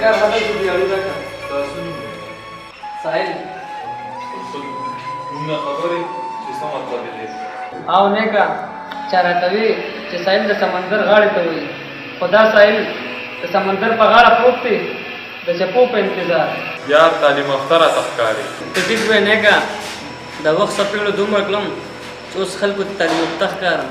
کار هغه چې دی اړیدا کا تاسو نه ساحل موږ خبرې چې څه مطلب دی او نه کا چارتوي چې ساحل د سمندر غاړې ته وي خدا ساحل د سمندر په غاړه پروت دی د چپو په انتظار یار تعلیم افتره تخکاری ته ټیک وې نه کا د وخت سپېړو دومره کلم چې اوس خلکو ته تعلیم تخکارم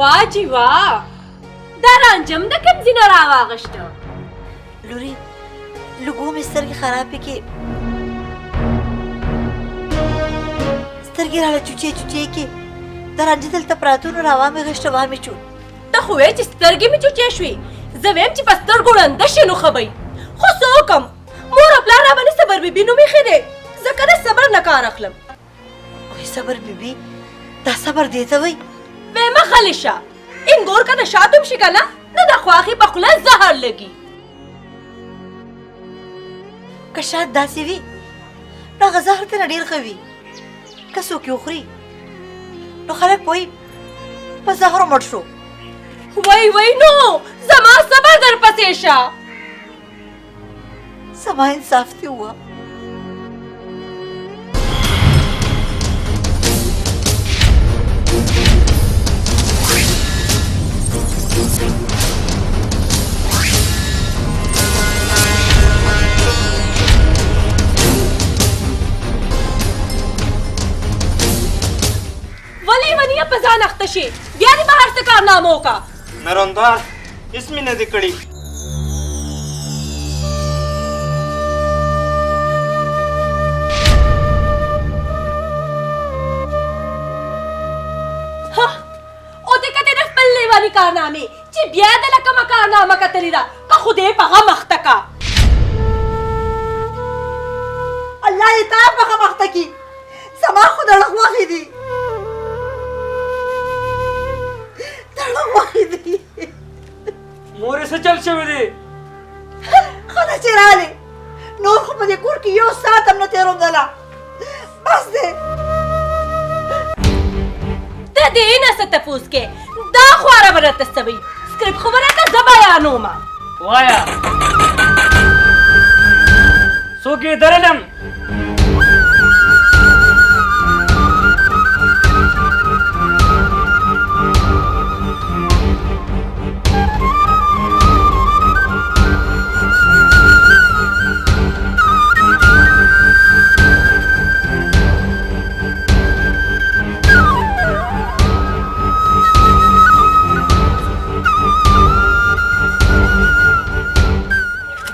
واه جی واه دا رانجم د کوم ځای نه راواغشته لوري لږ مې سترګې خرابې کې سترګې راله چوچې چوچې کې د رانجه دلته پراته نو راوا مې غشته واه مې چوټ ته خو وایې چې سترګې مې چوچې شوې زه ویم چې په سترګو ړنده شي نو ښه به خو څه وکړم مور او پلار راباندې صبر بیبي نوم ایښی دی زه کله صبر نه کار اخلم وای صبر بیبي دا صبر دی ته وایي ویمه غلی شه این گور که نشاتم شي که نه نه د خواښې په خوله زهر لګي که شاید داسې وي نو هغه زهر ته نه ډېر ښه وي که څوک یې وخوري نو خلک وایي په زهرو مړ شو وای وای نو زما صبر در پسې شه زما انصاف دې ووایه ولی ونیه په ځان اخته شي بیا دې بهر څه کارنامه وکړه مروندوار هېڅ مې نه دي کړي او دې کتې د خپل لیوني کارنامې چې بیا دله کومه کارنامه کتلې ده که خدای په غم اخته که الله یې تا په غم اخته کړي زما خو دړه غوښې دي دړه غوښې دي مورې څه چل شوی دی ښه ده چې رالې نور خو په دې کور کې یو ساعت هم نه تېرومدله بس دی ته دې نه څه تپوس کې دا خواره به راته څه وي سکرپ خبره که زه بیانومه وایا څوک یې درلم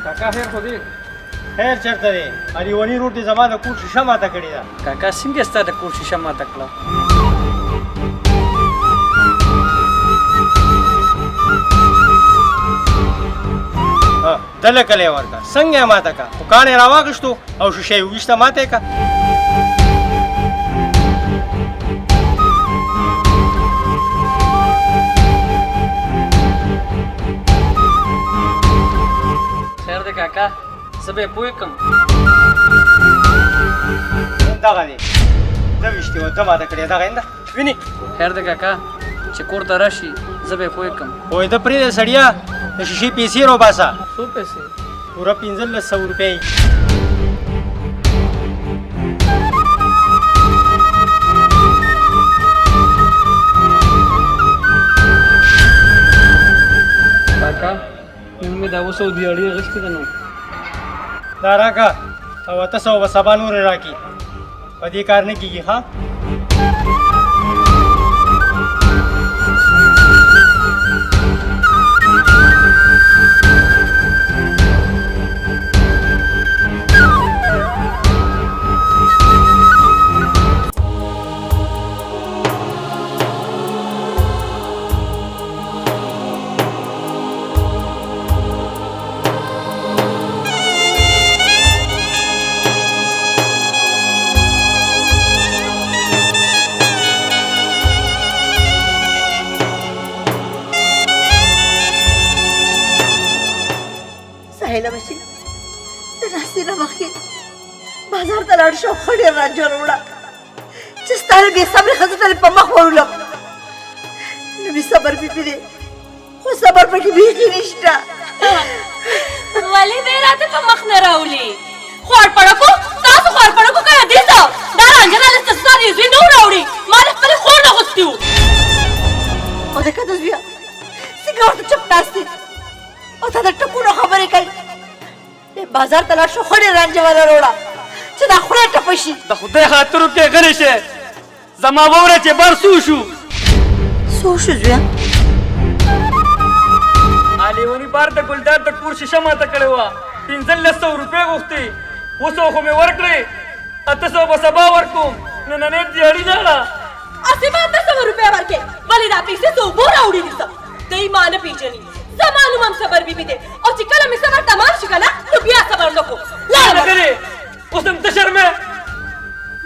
کاکا خیر خو دی خیر چېرته دی اریوني روډ دې زما د کور شیشه ماته کړې ده کاکا څنګه ستا د کور شیشه ماته کړه دله کلی یې ورکړه څنګه یې ماته کړه خو کاڼ یې راواخیستو او شیشه یې وویشته ماته یې کړه خیر دی کاکا زه به یې پوه کړم دغه دی پنځه ویشتې وه ده ماته کړې دغه ینده وینې خیر دی کاکا چې کور ته راشي زه به یې پوه کړم پوهېده پرېږده سړیا د شیشې پیسې راوباسه څو پیسې پوره 1500 روپۍ کاکا نن مې دا 200 دیاړي اخیستې ده نو دا راکړه او 800 به سبا نورې راکړي په دې کار نه کېږي ها سهیله بچی د ناستې نه مخکې بازار ته لاړ شو خو ډېر رانجه وروړه چې ستا د بې صبرې ښځو ته دې په مخ وړلم نو مې صبر بیبي دی خو صبر پکې بیخي نشته ولې به راته په مخ نه راولي خوار پړکو تاسو خوار پړکو کنه دې ته دا رانجه نه لسته ستا دې زوی نه راوړي ما د خپلې خور نه غوښتي وو او د کدوز بیا څنګه ورته چپ ناست او تا د ټکونو خبرې کوي بازار ته لاړ شو خو ډېر رانجه والا وروړه چې دا خوله ټپه شي د خدای خاطر وکړې غلی شه زما واوره چې بر سو شو څو شو زویه لیونی بار د ګلداد د کور شیشه ماته کړې وه 1500 روپۍ غوښتې 200 خو مې ورکړې 800 به سبا ورکوم نننۍ دیاړي لاړه اسې ما 800 روپۍ ورکې ولې دا پیسې څه اوبو راوړي دي څه دی ما نه پېژني زما نوم هم صبر بیبي دی او چې کله مې صبر تمام شي که نه نو بیا صبر نه کوم لاړه ګلې اوس هم ته شرمې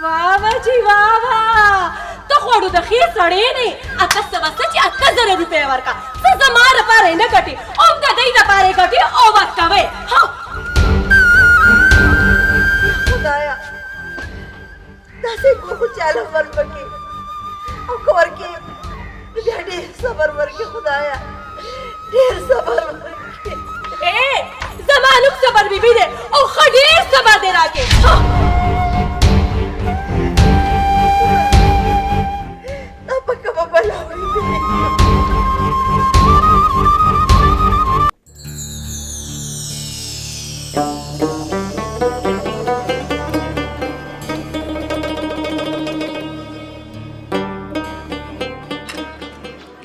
واه بچی واه واه ته خوړو د ښې سړی نه اته سوه څه چې 8000 روپۍ ورکړه څه زما لپاره یې نه ګټې هم د دوی لپاره یې ګټې او ورکوئ خدایا داسې کوم خو چاله ورپکې او که ورکې بیا ډېر صبر ورکې خدایا ډېر صبر ورکې زما نوم صبر بیبي دی او ښه ډېر صبر دې راکې دا په کومه بلا وړي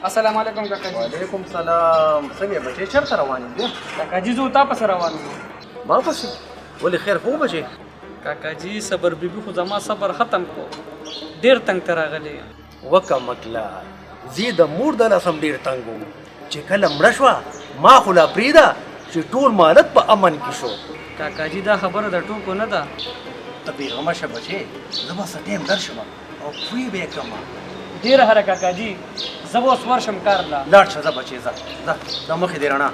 السلام علیکم کاکا جی وعلیکم سلام څنګه بچې چېرته روان یې کاکا جی زه تا پسې روان وم ما پسې ولې خیر خو بچې کاکا جی صبر بیبي خو زما صبر ختم کو ډېر تنګ ته راغلی وکه مکله زه د مور د لاسم ډېر تنګ وم چې کله مړه شوه ما خو لا پرېږده چې ټول مالت په امن کې شو کاکا جی دا خبره د ټوکو نه ده ته بېغمه شه بچې زه به څه ټایم درشم او پوی به یې کړم ډېره هره کاکا جی زه به اوس ورشم کار له لاړ شه ځه بچې ځه ځه د مخې دې رڼا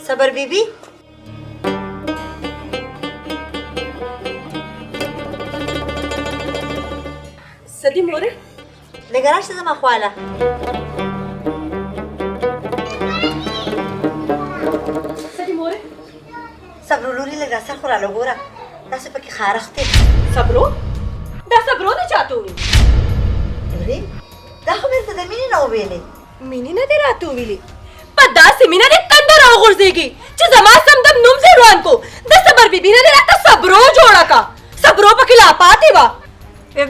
صبر بیبي څه دي مورې لږه راشه زما خواله څه دي مورې صبرو لورې لږ راسه خو راله ګوره داسې پکې خارښت دی صبرو دا صبرو نه چاته وویل لورې دا خو مې ته د مینې نه وویلې مینې نه دې راته وویلې په داسې مینه دې تنده راوغورځېږي چې زما سمدم نوم دې روان کو د صبر بیبي نه دې راته صبرو جوړه کا صبرو پکې لا پاتې وه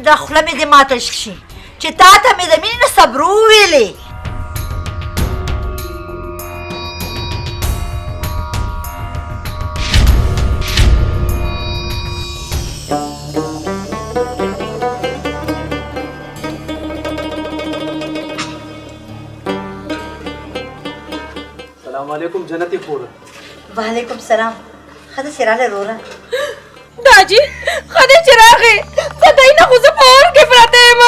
دا خوله مې دې ماته شي چې تا ته مې د مینې نه صبرو وویلې السلام علیکم جنتي خور وعلیکم سلام ښه داسې راله وروره داجی خدای چې راغې خدای نه خو زه په اور کې پرته یم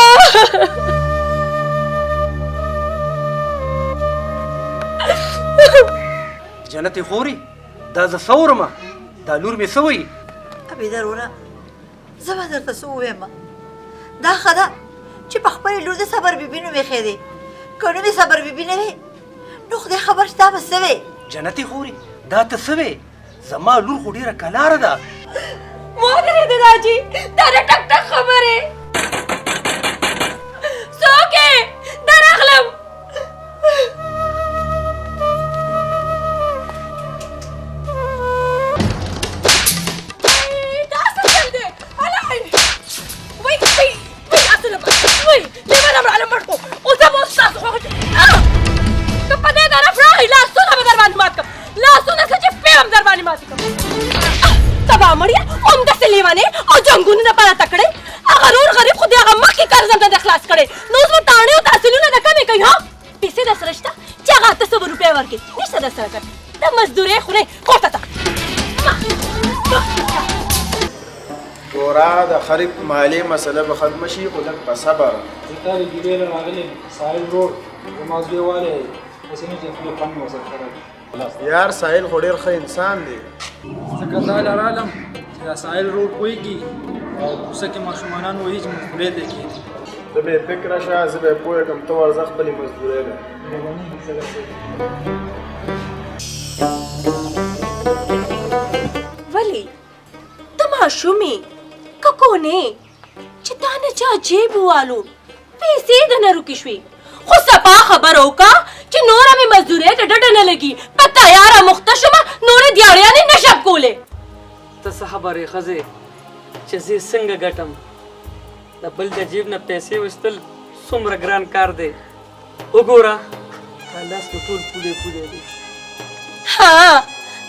جنتي خوري دا زه څه دا لور مې څه وایي ابي ضروره زما درته څه ووایم دا ښه ده چې په خپلې لور د صبر بیبي نوم ایښی دی که نوم یې صبر بیبي نه وې نو خدای خبر چې دا به څه وې جنتي خوري دا ته څه وې زما لور خو ډېره کلاره ده ودرېږه راجي دا د ټک ټک خبرې څوک یې درغلم دا څه چل دی هلای وای وای وای اصله وای لیوان امر علم مړ کو اوس به ستاسو خو که په دې طرف راغی لاسونه به در باندې مات کړم لاسونه څه چې پې هم در باندې مات کړم تبا مړیا همداسې لیونې او جنګونه دپاره تکړې هغه نور غریب خو د هغه مخکې قرض هم نه خلاص کړی نو اوس به تاڼې او تحصیلونه د کمې کوي ها پیسې در سره شته چې هغه 800 روپۍ ورکړي نشته در سره کړ د مزدورۍ خورې کورته ته ګوره د خرید مالي مسله به ختمه شي خو لږ په صبر زه د ګیلې نه راغلی ساحل روډ زما زوی والی داسې نه چې خپل فن مې ورسره کړی یار ساحل خو ډېر ښه انسان دی ځکه دا لرالم چې دا ساحل روډ پوهېږي او کوڅه کې ماشومانان وایي چې مزدورۍ ته کېږي ته بې فکره شه زه به یې پوه کړم ته ورځه خپلې مزدورۍ ده ولې ته ماشوم یې که کونې چې تا نه چا جیب ووالو پیسې د نه روکې شوې خو صفا خبره وکړه چې نوره مې مزدورۍ ته ډډه نه لګي په تیاره مخته شومه نورې دیاړیانې نشم کولی ته څه خبرې ښځې چې زه څنګه ګټم د بل د جیب نه پیسې ویستل څومره ګران کار دی وګوره دا لاس مې ټول پولې پولې دی ها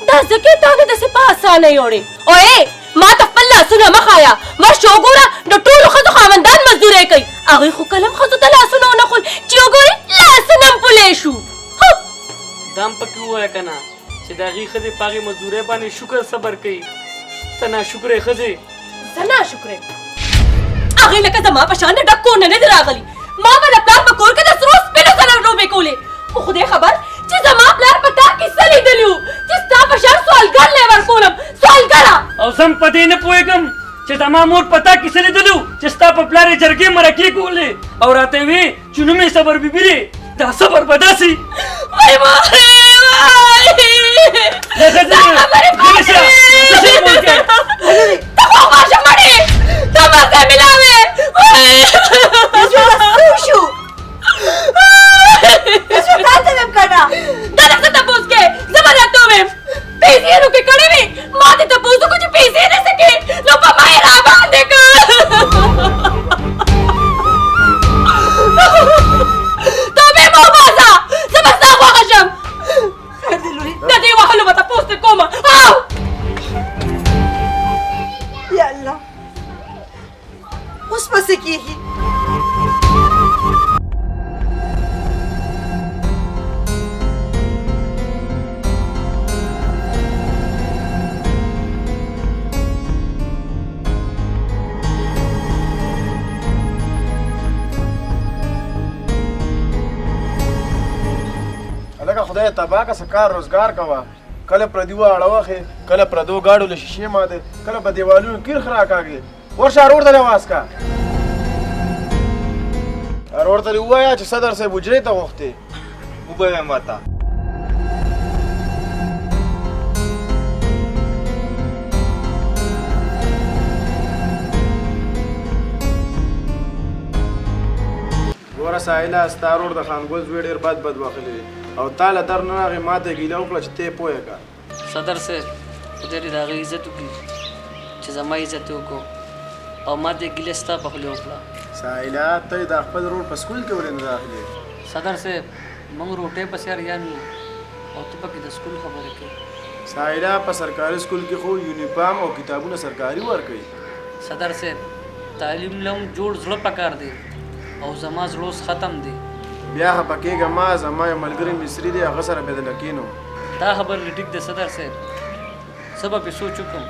دا ځکه تا نه داسې په اسانه یوړې اوې ما ته خپل لاسونه مه ښایه مرشه وګوره د ټولو ښځو خاوندان مزدورۍ کوي هغوی خو کله هم ښځو ته لاسونه ونه ښول چې وګورې لاسونه هم پولې شو دا هم پکې ووایه که نه چې د هغې ښځې په هغې مزدورۍ باندې شکر صبر کوي ته ناشکرې ښځې زه ناشکره یم هغې لکه زما په شان د ډک کورونه نه دي راغلي ما به د پلار په کور کې د سرو سپینو سره لوبې کولې خو خدای خبر چې زما پلار په تا کیسه لیدلي وو چې ستا په شان سوالګر لی ورکولم سوالګره او زه هم په دې نه پوهېږم چې زما مور په تا کیسه لیدلي وو چې ستا په پلار یې جرګې مرکې کولې او راته یې وې چې نوم یې صبر بیبي دی دا صبر به داسې وای وای دا خبرې پاتې ته خو غاښه مړې ته مزه ملاوې شو اسو تا ته ویم کنه دا نه څه تپوس کې زه به درته ووایم پیسې یې روکې کړې وې ما دې تپوس وکړو چې پیسې نه څه کې نو په ما یې راباندې کړ ته مې مه وباسه زه به ستا خوښه شم خیر دی لورې د دې وهلو به تپوس دې کومه یا الله اوس به څه کېږي هلکه خدای تباه که څه کار روزګار کوه کله پردي واړه وخې کله پردو ګاډو له شیشې ماتې کله په دیوالونو کیرخ راکاږې ورشه اروړ ته دې اواز کا اروړ ته دې ووایه چې صدر صاحب حجرې ته غوښتې وبه ماته ګوره ساحله ستا اروړ د خانګل زوی ډېر بد وختلی دی او تا له در نه راغې ما ته ګیله وکړه چې ته یې پوهه که صدر صاحب خدای دې د هغې عزت وکړي چې زما عزت یې وکړو او ما دې ګیله ستا په خولې وکړه ساحله ته یې د خپل رور په سکول کې ولې نه داخلې صدر صاحب موږ روټۍ پسې اریان یو او ته پکې د سکول خبرې کوې ساحله په سرکاري سکول کې خو یونیفارم او کتابونه سرکاري ورکوي صدر صاحب تعلیم له هم جوړ زړه پکار دی او زما زړه اوس ختم دی بیا خفه کېږه ما زما یو ملګری مصري دی هغه سره مې د لکینو دا خبر ټیک دی صدر صاحب زه به پې سوچ وکړم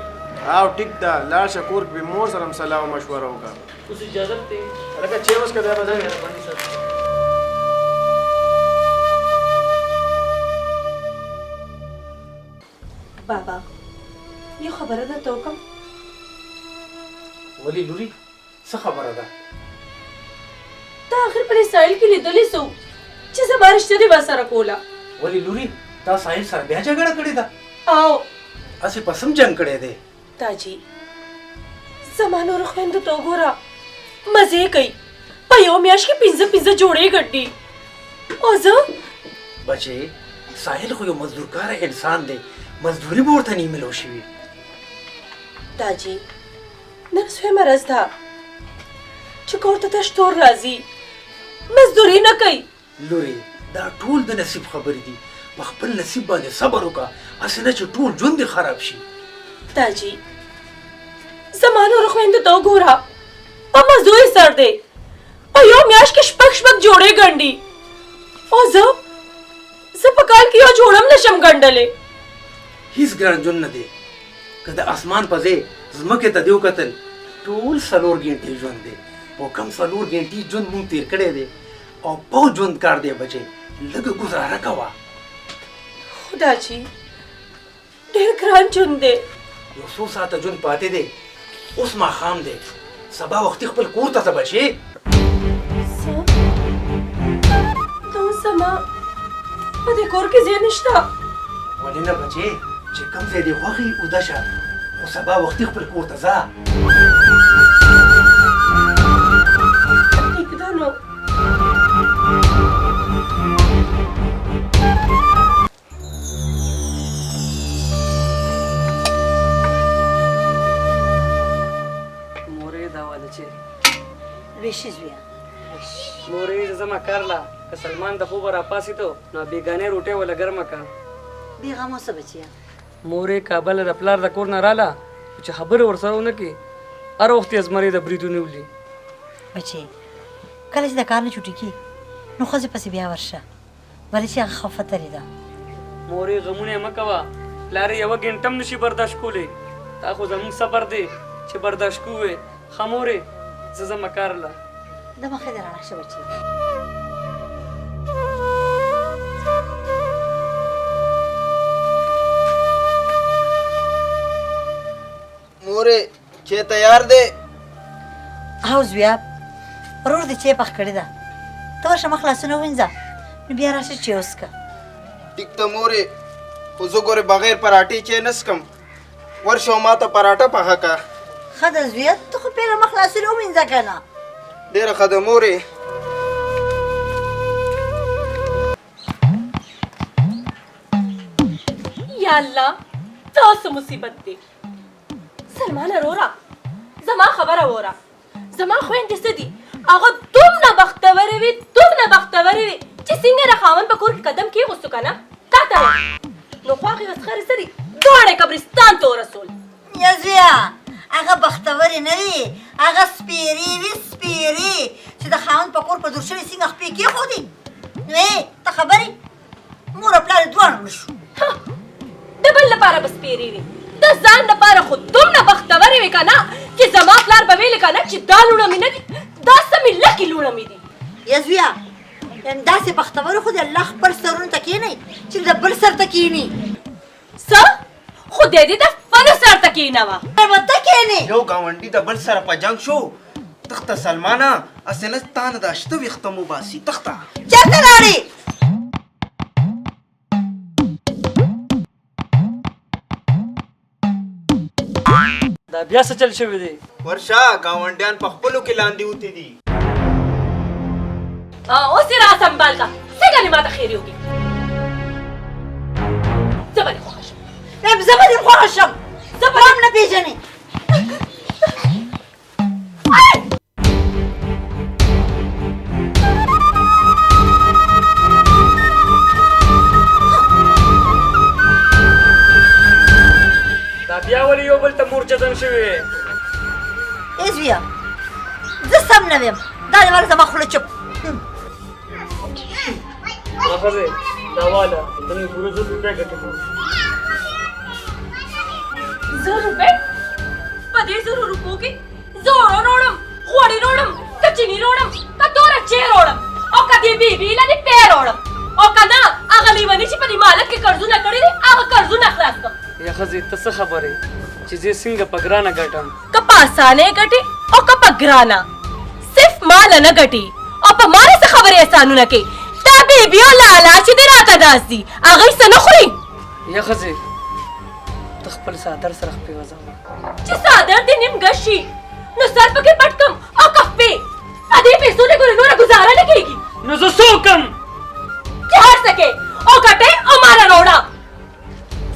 او ټیک ده لاړ شه کور کې به مور سره هم صلاح او مشوره وکړه اوس اجازت دی هلکه چې اوس که دی به ځئ مهرباني صدر خبره ده ته کوم ولی لوري څه خبره ده تا اخر پر سایل کې لیدلې سو چې زما رشته دې ورسره کوله ولی لوري تا ساحل سره بیا جګړه کړې ده او اسې پسم جنگ کړی دی تاجي زما نور خویندو ته وګوره مزې کوي په یو میاشت کې 15 جوړې ګډي او زه بچې ساحل خو یو مزدورکار انسان دی مزدوري به ورته نه ملو شوي تاجي نن سوی مرض ده چې کور ته تش تور راځي مزدوري نه کوي لوري دا ټول د نصیب خبرې دي په خپل نصیب باندې صبر وکړه هسې نه چې ټول ژوند دې خراب شي تاجي زما نور خویندو ته وګوره په مزدوري سر دی په یو میاشت کې شپږ جوړې ګنډي او زه په کال کې یو جوړم نشم ګنډلې هیڅ ګران ژوند نه دی که د اسمان په ځای ځمکې ته دې وکتل ټول 4 غنټې ژوند دی په کم 4 غنټې ژوند مونږ تېر کړی دی او په ژوند کار دی بچې لږه ګزاره کوه خدا جی ډېر ګران ژوند دی یو څو ساعته ژوند پاتې دی اوس ماښام دی سبا وختي خپل کور ته ځه بچې څه ته اوس زما په دې کور کې ځای نشته ولې نه بچې چې کوم ځای دې خوښي اوده شه خو سبا وختي خپل کور ته ځه ټیک ده نو مورې دا واده چې ویشي زویا مورې زما کارلا که سلمان د خوبه راپاسې ته نو بیګانې روټۍ وله ګرمه کا بیغمه څه بچیا مورې کابل د پلار د کور نه راله چې خبرې ورسره ونه کړي هر وخت یې زمرې د بریدونه ولي بچې کله چې د کار نه چوټي کی نو ښځې پسې بیا ورشه ولې چې هغه خفترې ده مورې غمونه یې مه کوه پلار یې یوه ګنټه هم نشي برداشت کولی تا خو زموږ صبر دی چې برداشت کوې ښه مورې زه ځمه کارله د مخې دې رانه شه بچې مورې چې تیار دی او زویا ورور دې چې پخ کړې ده ته ورشه مخ لاسونه ووینځه نو بیا راشه چې وڅښه ټیک ته مورې خو زه ګورې بغیر پراټې چې نه څکم ورشه ما ته پراټه پخه که ښه ده زویا ته خو پهله مخ لاسونه ووینځه که نه ډېره ښه ده مورې یا الله تاسو مصیبت دی سلمان اورا زما خبره وره زما خويندې څه دي هغه دومره بختورې وي چې څنګه د خاوند په کور کې قدم کېغوستو که نه تا ته نو خواښې وسخرې څه دي دواړه قبرستان ته ورسول یا زویا هغه بختورې نه وي هغه سپیرې وي سپیرې چې د خاوند په کور په دور شوي څنګه خپې کېښودې نو ته خبرې مور او پلار یې دواړه مړه شو د بل لپاره به سپیرې وي د ځان لپاره خو دومره بختورې وي که نه چې زما پلار به ویلې که نه چې دا لوڼه مې نه دي دا څه مې لکې لوڼه مې دي یا زویا یعنې داسې بختورو خو د الله خپل سرونو ته کښېنئ چې د بل سر ته کښېني څه خو دې دې د خپلو سر ته کښېنوه البته کښېنې یو ګاونډي د بل سره په جنګ شو تخته سلمانه اسې نه تا نه دا شته ویښته مو باسي تخته چېرته لاړې دا بیا څه چل شوی دی ورشه ګاونډیان په خپلو کې لاندې وتې دي اوس یې را سنبال کا څنګه دې ماته خیرې وکړي زه به دې خوښه شم زه به دې خوښه شم زه به هم نه پېژنې دا بیا ولې یو بل ته مورچتن شوی ای زویا زه سم نه ویم دا دې والا زما خوله چپ ښځې دا واله ته مې پوره 100 روپۍ ګټې کړو 100 روپۍ په دې 100 روپو کې زه اوړه روړم غوړي روړم که چیني روړم که توره چای روړم او که دې بیبي له دې پی روړم او که نه هغه لیوني چې په دې مالک کې قرضونه کړي دي هغه قرضونه خلاص کړم یا ښځې ته څه خبرې چې زه څنګه په ګرانه ګټم. کپا آسانه ګټي او کپا ګرانا صرف مال نه ګټي او په مال څه خبرې احسانونه کوي. دا بیبي او لالا چې دې راته داس دي هغه څه نه خوري. یا ښځې ته خپل څادر سره خپې وځوه. چې څادر دې نیم ګش شي نو سر پکې پټ کم او کفې ا دې پیسو نه ګورې نوره ګزاره نه کېږي. نو زه څه وکړم؟ چې هر سکے او کټې او مالا روړه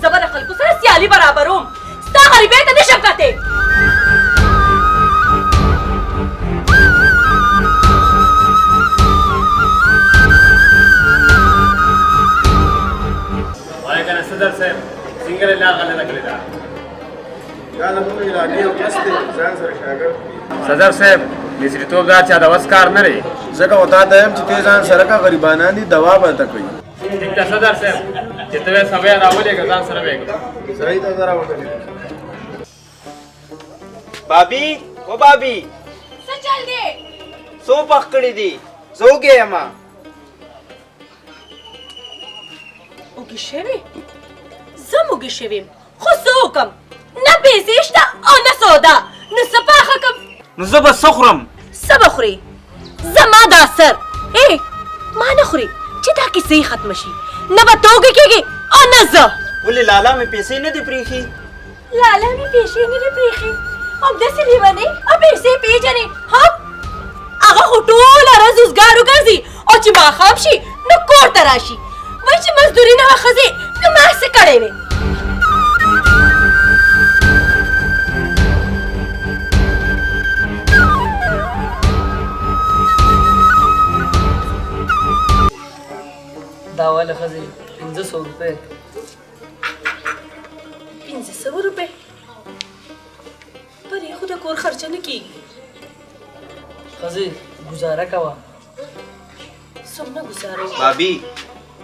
زبر خلکو سره سیالي برابروم ستا غریبۍ ته نشم کتې. وای کنه صدر صاحب څنګه لا غلطه کړی دا دا زموږ علاقې یو کس دی ځان سره شاګرد صدر صاحب مصریتوب دا چا د وس کار نه لري ځکه وتا ته هم چې ته ځان سره کا غریبانان دي دوا به ته کوي. ټیک ده صدر صاحب چې ته سبا راولې ځان سره وېګ صحیح ته زرا وته भाभी ओ भाभी څه چل دی सो पकड़ी दी सो गए अम्मा اوږې شوې زه موږې شویم خو څه وکم نه پیسې شته او نه سودا نو څه پاخه کم نزب سخرم څه به خورې زما دا سر ای ما نه خورې چې دا کیسې یې ختمه شي نه به ته وږې کېږې او نه زه ولې لالا مې پیسې نه دي پریخي لالا مې پیسې نه دي پریښې همداسې لیونۍ او پیسې پیژنې ها هغه خو ټوله ورځ روزګار وګرځي او چې ماښام شي نو کور ته راشي وایي چې مزدوري نه وه ښځې نو ما څه کړی وې دا واله ښځې 500 روپۍ 500 روپۍ پر یې خو د کور خرچه نه کېږي ښځې ګزاره کوه. څومره ګزاره وکړو भाभी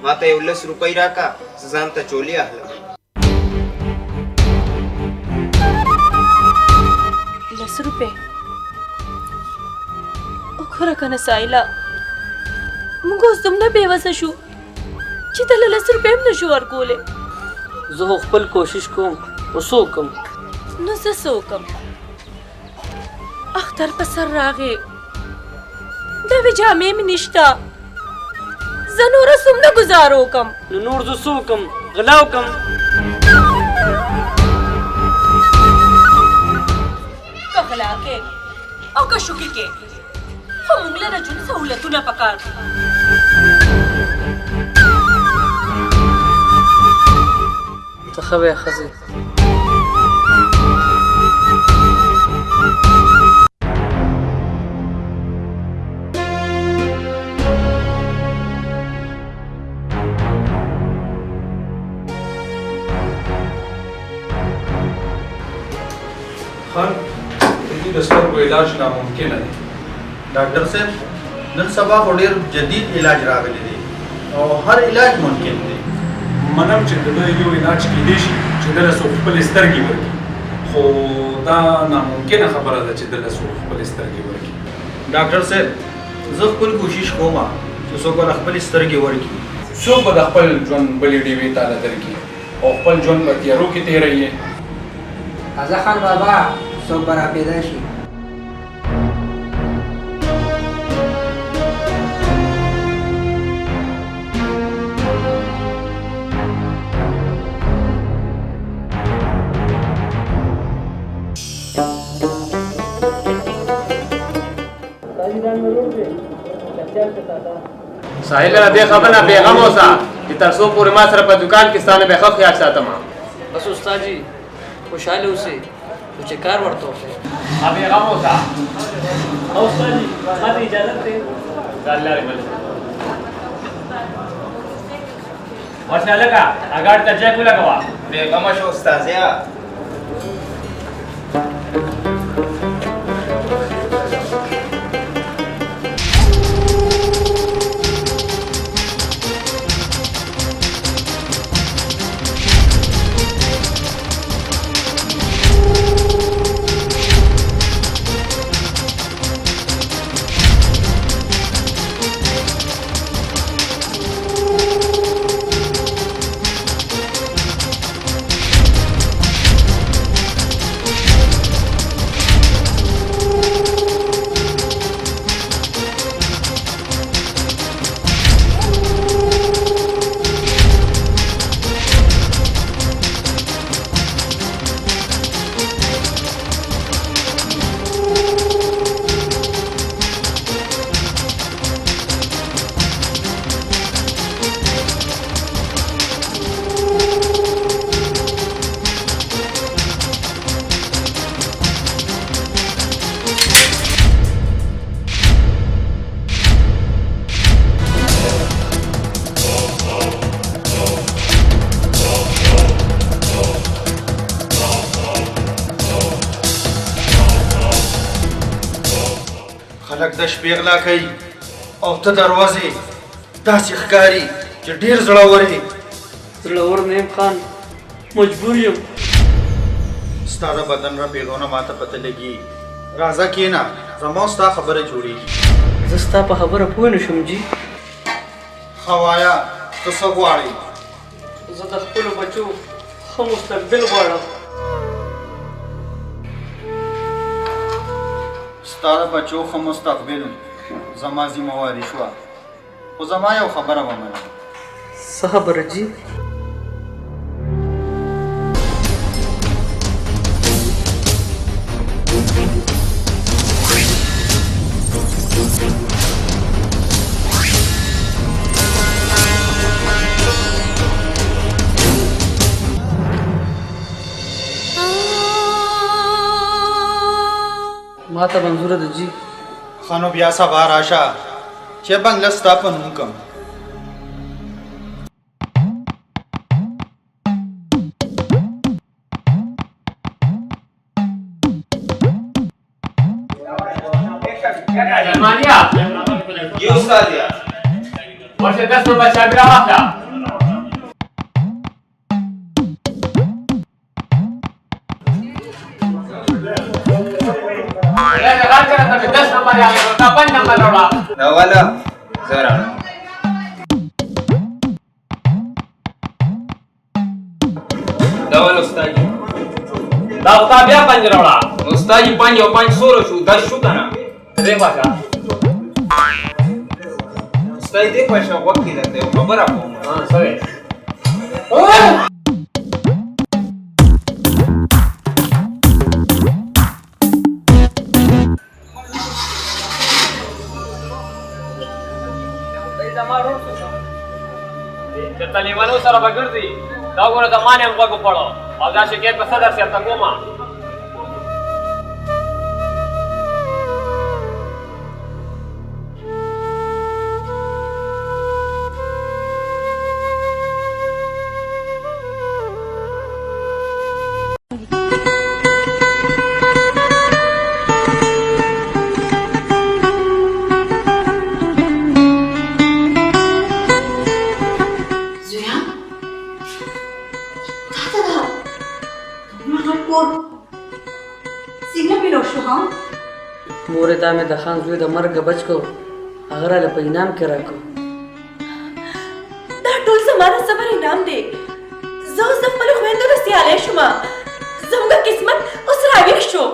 ما ته 11 روپۍ راکا ځان ته چولې اهله 10 روپۍ وګوره کنه سایله موږ اوس دومره بېوسه شو چې ته له 10 روپۍ هم نشو ورکولی. زه خو خپل کوشش کوم خو څه وکړم؟ نو زه څه وکړم اختر په سر راغې نوې جامې مې نشته زه نوره څومره ګزاره وکړم نو نور زه څه وکړم؟ غلا وکړم؟ که غلا کې او که شوکې کې خو موږ له رجون سهولتونه پکار دي. ته ښه وایې ښځې. خان دې د سترګو علاج ناممکنه دی. ډاکټر صاحب نن سبا خو ډېر جدید علاج راغلی دی او هر علاج ممکن دی. منم چې د یو علاج کېدی شي چې دله څوک خپلې سترګې ورکړي خو دا ناممکنه خبره ده چې دله څوک خپلې سترګې ورکړي. ډاکټر صاحب زه خپل کوشش کوم چې څوک له خپلې سترګې ورکړي. څوک به د خپل ژوند بلې ډیوې تاله درکړي او خپل ژوند په تیارو کې تېروي. رضا خان بابا څوک به را پیدا شي. ساحل را دې خبره بیغم اوسه چې تر څو پورې ما سره په دکان کې ستانه به ښه خیال ساتم. بس استاد جي خوشحاله اوسئ خو چې کار ورته وکړئ. بیغم اوسه او استاد جي ما ته اجازه دی. ځان لارې بل ورشه لکه اګاډ ته چیک ولګوه. बेगम शो उस्ताजिया د شپې غلا کوي او ته دروازې داسې ښکاري چې ډېر زړور یې. زړور نه یم خان، مجبور یم. ستا د بدن رپېدونه ماته پته لګي. راځه کښېنه، زما او ستا خبره جوړېږي. زه ستا په خبره پوه نه شم جي. ښه وایه ته څه غواړې؟ زه د خپلو بچو ښه مستقبل غواړم. ستا د بچو ښه مستقبل زما ذمهواري شوه، خو زما یو خبره ومنه. څه خبره جي؟ ما ته منظوره ده جي. ښه نو بیا سبا راشه چې بنګله ستا په نوم کړم. سلمانیا ये उस्ताद यार ورشه 10 روپۍ چابي راواخله. دا والا زرا دا والا استاد دا وتا بیا پنځه راوړه. استاد 5 او 5 سورو شو 10 شو کنه. دې پاشا استاد دې پښه وکړه ته خبره کوم. سوي د طالبانو سره به ګرځي. دا ګوره زما نه هم غوږ وخوړو او دا شکایت به صدر صاحب ته کومه. مورې دا مې د خان زوی د مرګه بچ کو، هغه راله په انعام کې راکړو. دا ټول زما د صبر انعام دی. زه اوس د خپلو خویندو نه سیالی شومه. زموږ قسمت اوس راویښ شو.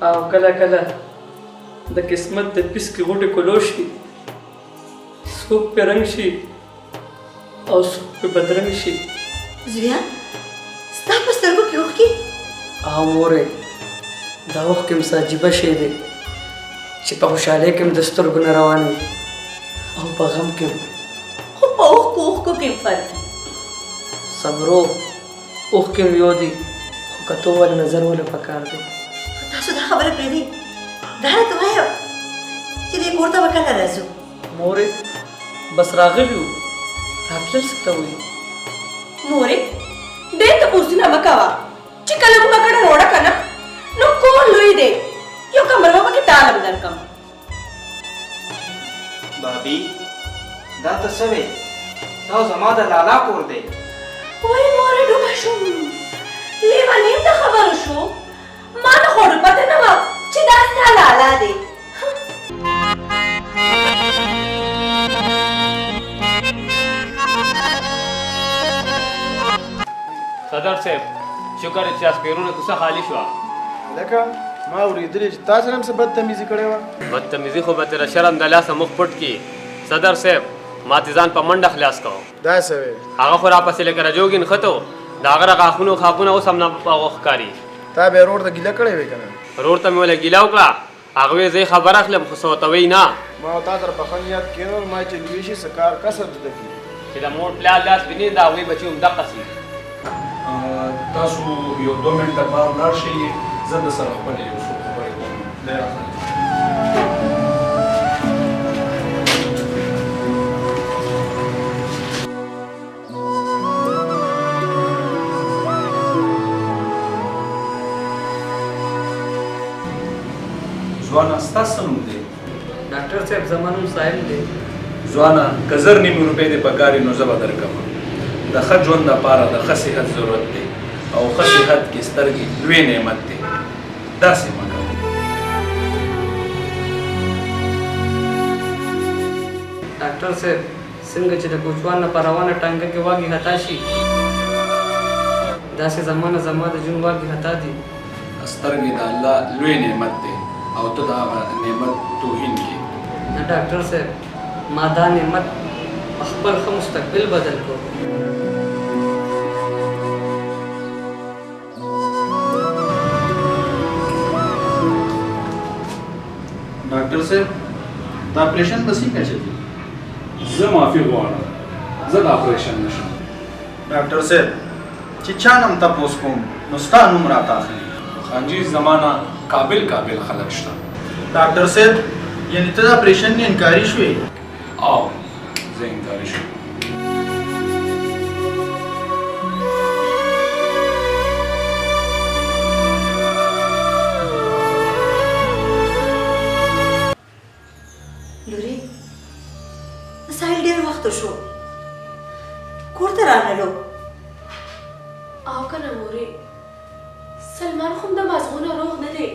او کله کله د قسمت د پیس کې غوټې کلو شي، څوک پې رنګ شي او څوک پې بدرنګ شي. زویا ستا په سترګو کې اوښکې؟ او مورې دا اوښکې هم څه عجیبه شی دی چې په خوشحالۍ کې هم د سترګو نه روان وي او په غم کې هم. خو په اوښکو کې هم فرق دی. صبرو اوښکې هم یو دي، خو کتو ولې نظر ولې پکار دی. تاسو دا خبره پرېږدئ. دا راته وایه چې دې کور ته به کله راځو؟ مورې بس راغلي یو، راتلل څه ته وایي؟ مورې ډېر تپوسونه مه کوه چې کله موږ کډه روړه که نه نو کور لوی دی، یو کمره به پکې تالم درکړم. بابي دا ته څه وې؟ دا زما د لالا کور دی. وای مورې ډوبه شوم. لیونی ته خبرو شو، ما نه خو پته نه وه چې دا ستا لالا دی. صدر صاحب شکر چې اسپیرونه کوڅه خالی شوه. لکه ما اورېدلې چې تا سره هم څه بدتمیزي کړې وه. بدتمیزي خو به تېره شرم د لاسه مخ پټ کړي. صدر صاحب ما تې ځان په منډه خلاص کړو. دا څه وې؟ هغه خو راپسې لکه رجوګین ښه و. د هغه د غاښونو خاپونه اوس هم نه هغه ښکاري. تا به رور ته ګیله کړې وې که نه؟ رور ته مې ولې ګیله وکړه، هغه وی زه یې خبر اخلم خو څه ورته وایي نه. ما او تا سره بخښن یاد کېدل ما چې لوی شي څه کار کسب زده کړي. چې د مور پلار لاس ویني د هغوی بچي هم دقسې. تاسو یو 2 منټه بار لاړ شئ، زه د سره خپلې یو څو خبرې کوم. دی راغلی. ځوانه ستاسو نوم دی ډاکټر صاحب زما نوم ساحل دی. ځوانه که زر نیمې روپۍ دې پکار وي نو زه به درکړم. د ښه ژوند لپاره د ښه صحت ضرورت دی او ښه صحت کې سترګې لوی نعمت دی. داسې مه کوه. ډاکټر صاحب څنګه چې د کوچوان نه په روانه ټانګه کې واګې خطا شي داسې زمانه زما د ژوند واګې خطا دي. سترګې د الله لوی نعمت دی او ته د هغه نعمت توهین کې. نه ډاکټر صاحب ما دا نعمت په خپل ښه مستقبل بدل کړو. ډاکټر صاحب دا اپریشن به څنګه چلی؟ زه معافي غواړم. زه د اپریشن نشم. ډاکټر صاحب چې چا نوم تپوس کوم نو ستا نوم راته اخلي. خانجي زمانه قابل خلک شته. ډاکټر صاحب یعنی ته د اپریشن نه انکاري شوې؟ او زه انکاري شوم. لورې ساحل ډېر وخت شو کور ته رانلو. او کنه مورې سلمان خو د مازغونه روغ نه دی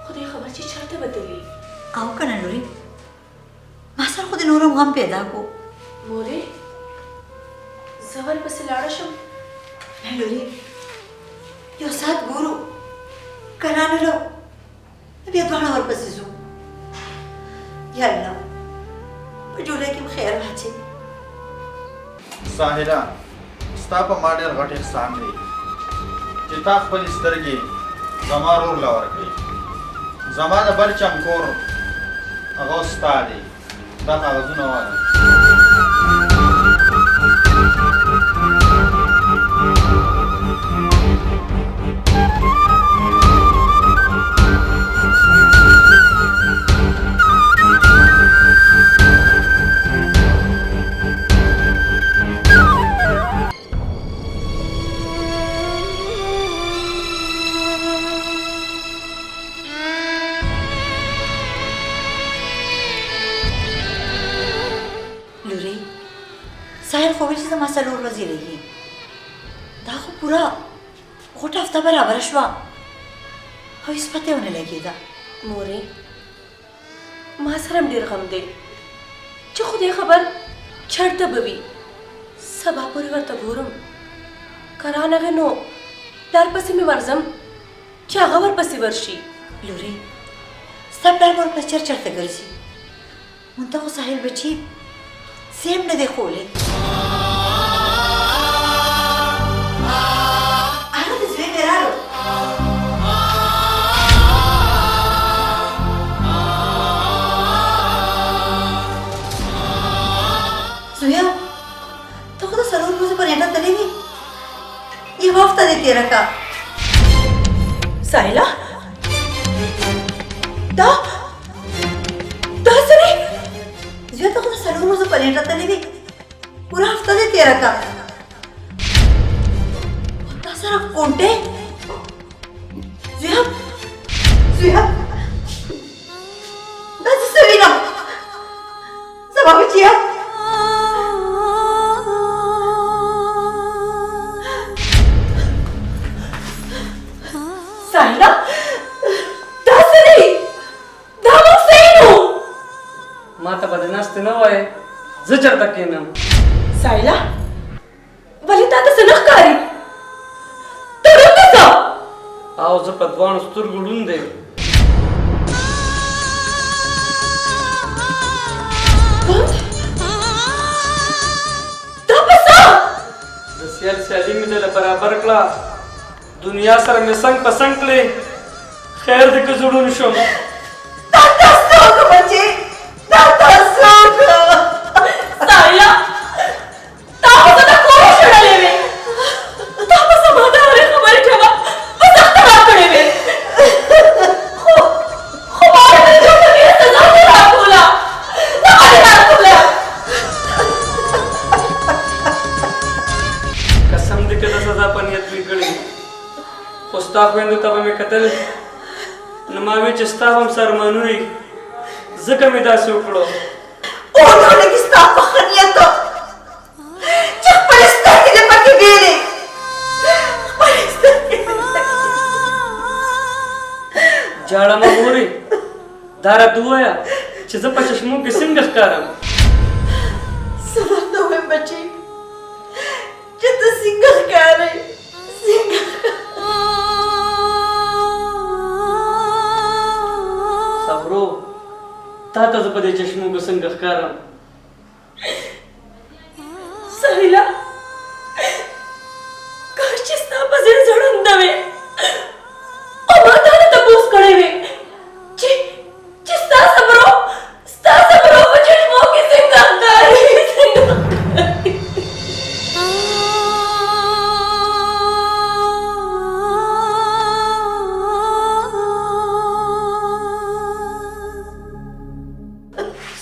خدای خبر چې چرته بدلی. او کنه لورې ما سره خو د نورم غم پیدا کو. مورې زه ورپسې لاړه شم. نه لورې یو ساعت ګورو که رانلو بیا دواړه ورپسې ځو. یا الله په جولای کې خیر واچي. ساحله ستا په ما ډېر غټ احسان دی چې تا خپلې سترګې زما رور له ورکړې. زما د بل چمکور هغه ستا دی. دا کاغذونه واله. ساحل خو چې زما څلور ورځې رهي دا خو پوره غوټه هفته برابره شوه او هېڅ پته یې ونه لګېده. مورې ما سره هم ډېر غم دی چې خدای خبر چېرته به وي. سبا پورې ورته ګورم که رانغی نو درپسې مې ورځم چې هغه ورپسې ورشي. لورې ستا پلار به ورپسې چېرته ګرځي مونته خو ساحل بچي سیم نه دی خولی. هغه د زوی مې راغلو. زویا ته خو د څلور ورځو په نیټه تللی وې یوه هفته دې تېره کړه. ساحله دا څه دی؟ زویا ته خو د څلور ورځو په نیټه تللی وې پوره هفته دې تېره کړه. تا سره کونټې زویا داسې څه وینم زما بچیه. ساحله دا څه دی؟ دا موږ څه یو؟ ما ته به د ناستې نه وایې زه چېرته کښېنم. ساحله ولې تا ته څه نه ښکاري؟ ته ړوند شه. او زه په دواړو سترګو ړوند دی. دا په څه؟ د سیالي مې دله برابر کړه دنیا سره مې څنګ په څنګ کړې خیر دې که زه ړوند شم. دا څه وکړه بچې دا څه وکړه؟ ساحله تا خو زه د کوره شړلې وې تا به زما د هرې خبرې جواب په سخته راکړې وې خو ما ورته د جرم ډېره سزا دې راکوله دغه دې راکوله. قسم دې که د سزا په نیت مې کړې خو ستا خویندو ته به مې کتل نو ما وی چې ستا هم سرمنو وي ځکه مې داسې وکړو اونو لګي ستا په ښه نیت چې خپلې سترګې دې پکې ډېرې خپلې سترګې دې جاړه مه مورې دا راته ووایه چې زه په چشمو کې څنګه ښکارم څه درته ووایم بچې چې ته څنګه ښکارې څنګه صبرو تا ته زه په دې چشمو کې څنګه ښکارم سهیلا کاش چې ستا په زړه ځړنده وې او ما تا نه تپوس کړی وې چې ستا صبرو په چشمو کې څنګه ښکاري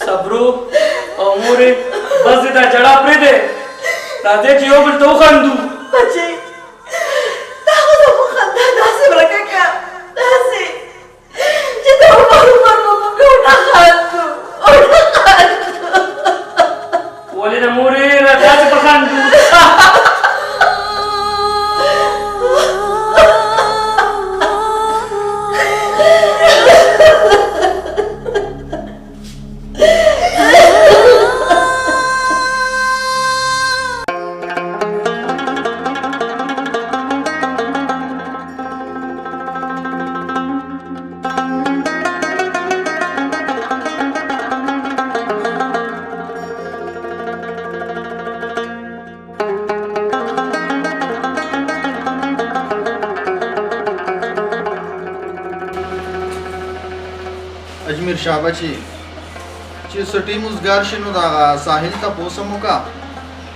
صبرو او مورې بس دې دا جړه پرېږدې راځئ چې یو بل ته وخاندو بچې تا خو زموږ خندا داسې ورکه کړه داسې چې ته عمر به موږ ونه خاندو ولې نه مورې راځه په خاندو अजमेर शाह बची چې سټي مزګار شنو دا ساحل ته پوسمو کا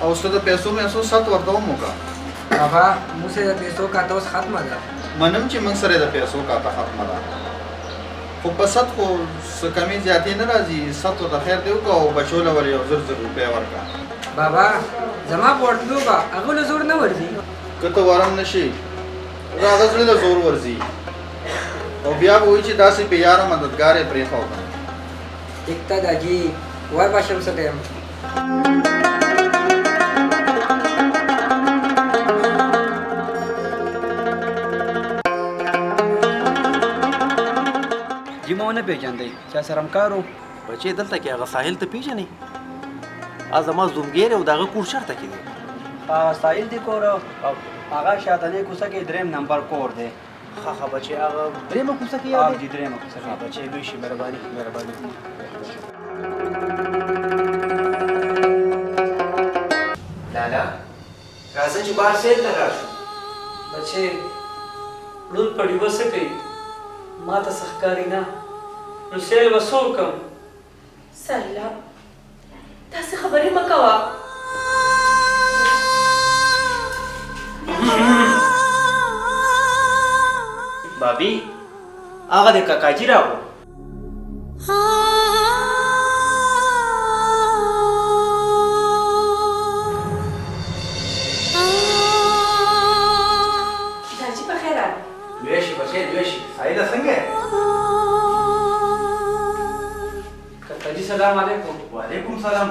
او ستاسو پیسو مې اسو 7 ورته مو کا بابا موږ د پیسو کا توس ختمه ده منم چې موږ سره د پیسو کا ته ختمه ده خو په 7 خو کمی زیاتې نه راځي 7 ته خیر دیو کا او بچول ور یو زر روپیا ورکا بابا زما پورتلو با هغه له زور نه ورځي کته ورم نشي راغزل له زور ورځي او بیا وای چې داسې په یار مددګار پرې خو एकता दाजी वर भाषण सटेम जिमونه پیژندې چا سره همکارو بچې دلته کې هغه ساحل ته پیژنې ازما زومګیر او دغه کور شرطه کې دی ساحل دی کور او هغه شاتنې کوڅه کې دریم نمبر کور دی خا بچې هغه درېمه کوڅه کې یاد دی درېمه کوڅه کې بچې لوی شي مهرباني لالا راځه چې بار سیل ته راشو بچې لون پړی وسه کوي ما ته سحکاری نه نو سیل وسو کوم سهیلا داسې خبرې مه کوه بابي هغه د کاکاجي راغو داجي په خیر راغلی لویشي بچې لویشي سایده څنګه کاکاجي سلام علیکم وعلیکم سلام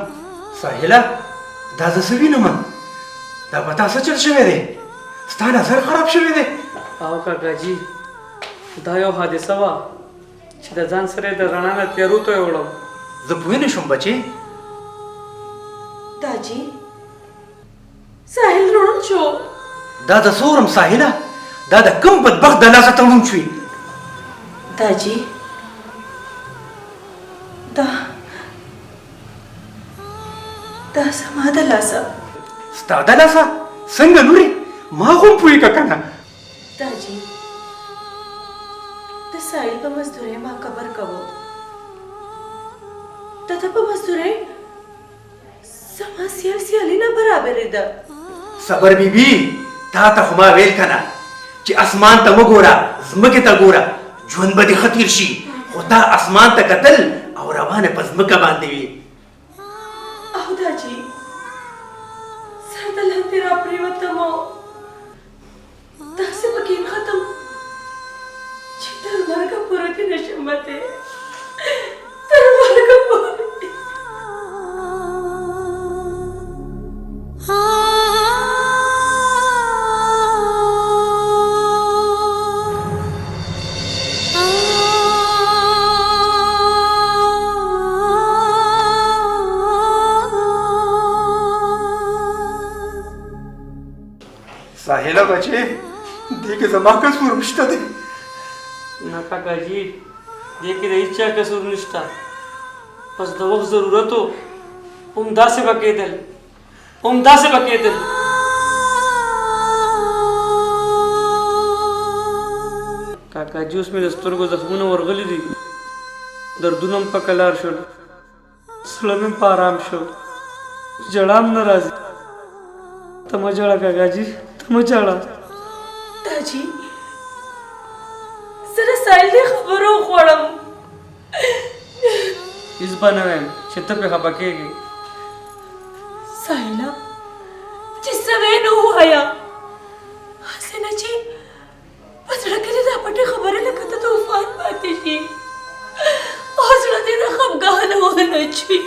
ساحله دا زه څه وینم دا په تاسو چل شوی دی ستا نظر خراب شوی دی او کاکاجي دا یو حادثه وه چې د ځان سره د رڼا نه تیارو ته یې وړم زه پوه نه شوم بچې داجي ساحل روڼ شو دا د سورم ساحله دا د کوم بدبخت د لاسه تړون شوي داجي دا زما د لاسه ستا د لاسه څنګه لورې ما هم پوهېږه که نه داجي د ساحل په مزدورۍ ما قبر کوو د ده په مزدورۍ زما سیالي نه برابرې ده صبر بیبي تا ته خو ما ویل که نه چې اسمان ته مه ګوره ځمکې ته ګوره ژوند به دې ښه تېر شي خو تا اسمان ته کتل او روانه په ځمکه باندې وي او داجي سر د لاندې را پرېوتم او داسې پکې ختم چې تر مرګه پورې دې نشم مته تر مرګه پورې साहिला बचे देख जमा कसूर रिश्ता दे ना काकाजी ये की इच्छा कसूर निष्ठा बस दो वक्त जरूरत हो उम्दा से बकेदल काकाजी उसमें दस्तूर को जख्मों और गली दी दर्दुनम पकलार शो सलम पाराम शो जड़ाम नाराजी तमजड़ा काकाजी तमजड़ा दाजी जरा साइल दे खबरों खोड़म इस बनवें चित्त पे खबकेगी साइला जिससे वे नो आया हसना जी बस लगे दा पटे खबर लगता तूफान बाती जी हौसला दे दा खबगान होना छी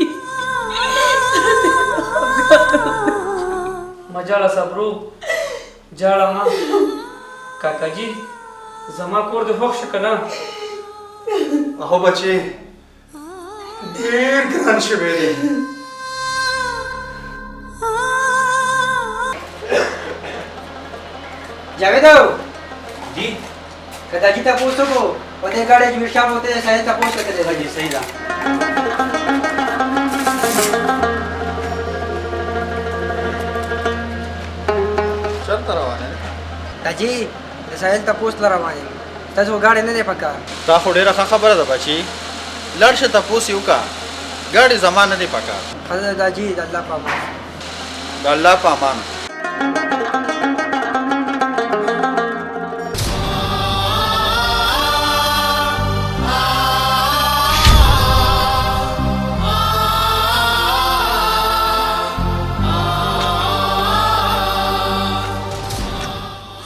मजाला सबरू जाड़ा मा काकाजी जमा कोर दे फोक्ष कना अहो बचे देर ग्रान शबेरे जावेद जी कदाची तपोस को पते गाड़े विषा होते सही तपोस करते थे जी सही ला चलता रवाने ताजी सही तपोस ला रवाने तसो गाड़े ने दे पक्का تا خو ډیره ښه خبره ده بچي لړ شه تپوس یو کا ګاډي زما نه دی پکار خدای داجی د الله پامان د الله په امان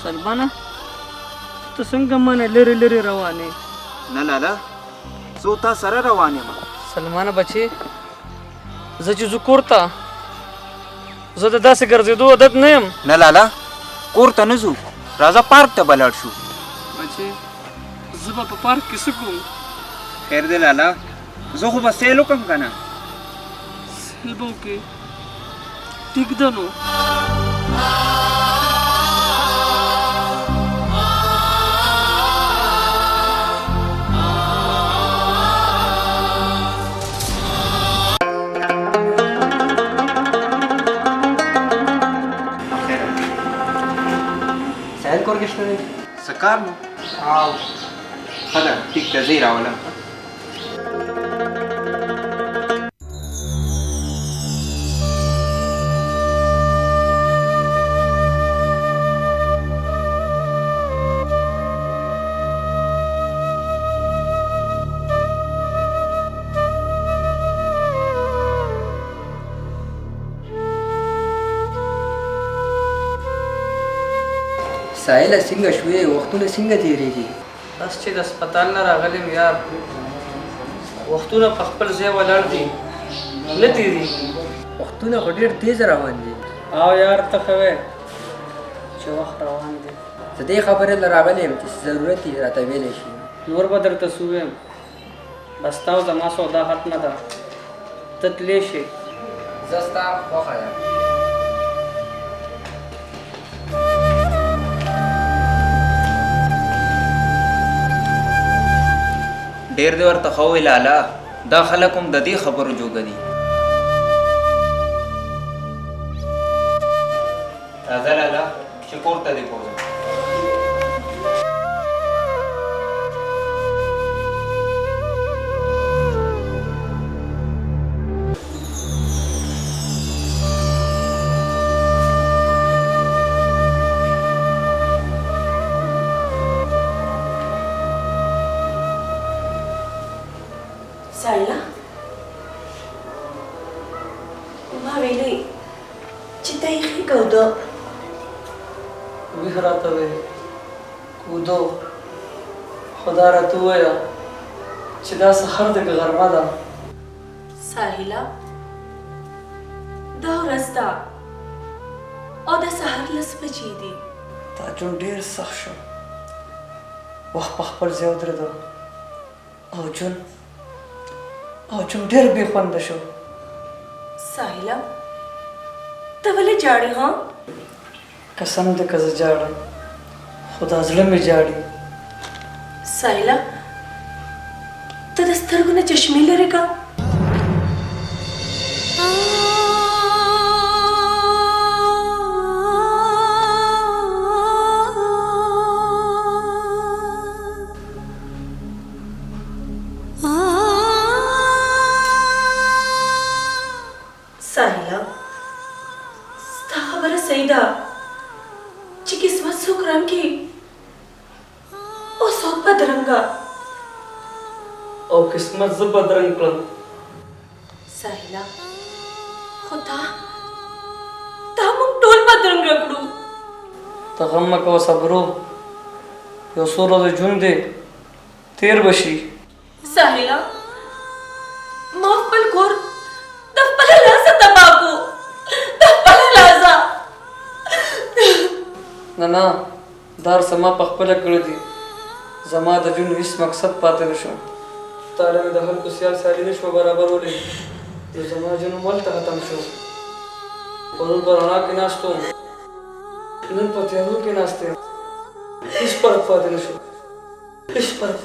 सलमाना तो څنګه مانه لری روانه نه لالا زه تا سره روان یم سلمانه بچي زه چې زکورتا زه د داسې ګرځېدو عادت نه یم نه لالا کور ته نه ځو راځه پارک ته بلاړ شو بچي زه به په پارک کې څه کوم خیر دی لالا زه خو به سیل وکړم که نه سیل به وکړې ټیک ده نو سهل کور کې شته سکار نو او خدا ټیک ته زی راولم سهل څنګه شوې وختونه څنګه تیریږي بس چې د هسپتال نه راغلم یار وختونه په خپل ځای ولاړ دي نه تېرېږي وختونه خو ډېر تیز روان دي او یار ته ښه وی چې وخت روان دی زه دې خبرې له راغلی یم چې ضرورت یې راته ویلی شي نور به درته څه ویم بس تا او زما سودا ختمه ده ته تللی شې زه ستا خوښه یم ډیر دی ورته خو وی لالا دا خلک هم د دې خبرو جوګه دي راځه لالا چې کور ته دې بوځم सायला ما ویلې چې ته یې ښه کوده ویښ راته وی کودو خدا را تو ویا چې دا سحر د غرمه ده. ساحله دا ورځ ده او د سهار 10 بجې دي. دا ژوند ډېر سخت شو. وخت په خپل ځای ودرېده او ژوند ډېر بې خونده شو. ساحله ته ولې جاړې ها؟ قسم دې که زه جاړم خو دا زړه مې جاړي. ساحله ته د سترګو نه چشمې لرې که؟ ساحله ستا خبره صحیح ده چې قسمت څوک رنګ کړي او څوک بدرنګه. او قسمت زه بدرنګ کړم. ساحله خو تا موږ ټول بدرنګه کړو. ته غم مه کوه صبرو، یو څو ورځې ژوند دی تېر به شي. ساحله ما خپل کور د خپله لاسه تباه کړو، د خپله لاسه. نه دا هر څه ما په خپله کړي دي. زما د ژوند هېڅ مقصد پاتې نه شو. تاله مې د خلکو سیال سیالي نه شوه برابرولی. نو زما ژوند همالته ختم شو. پرون په رڼا کې ناست وم، نن په تیارو کې ناست یم. هېڅ فرق پاتې نه شو، هېڅ فرق.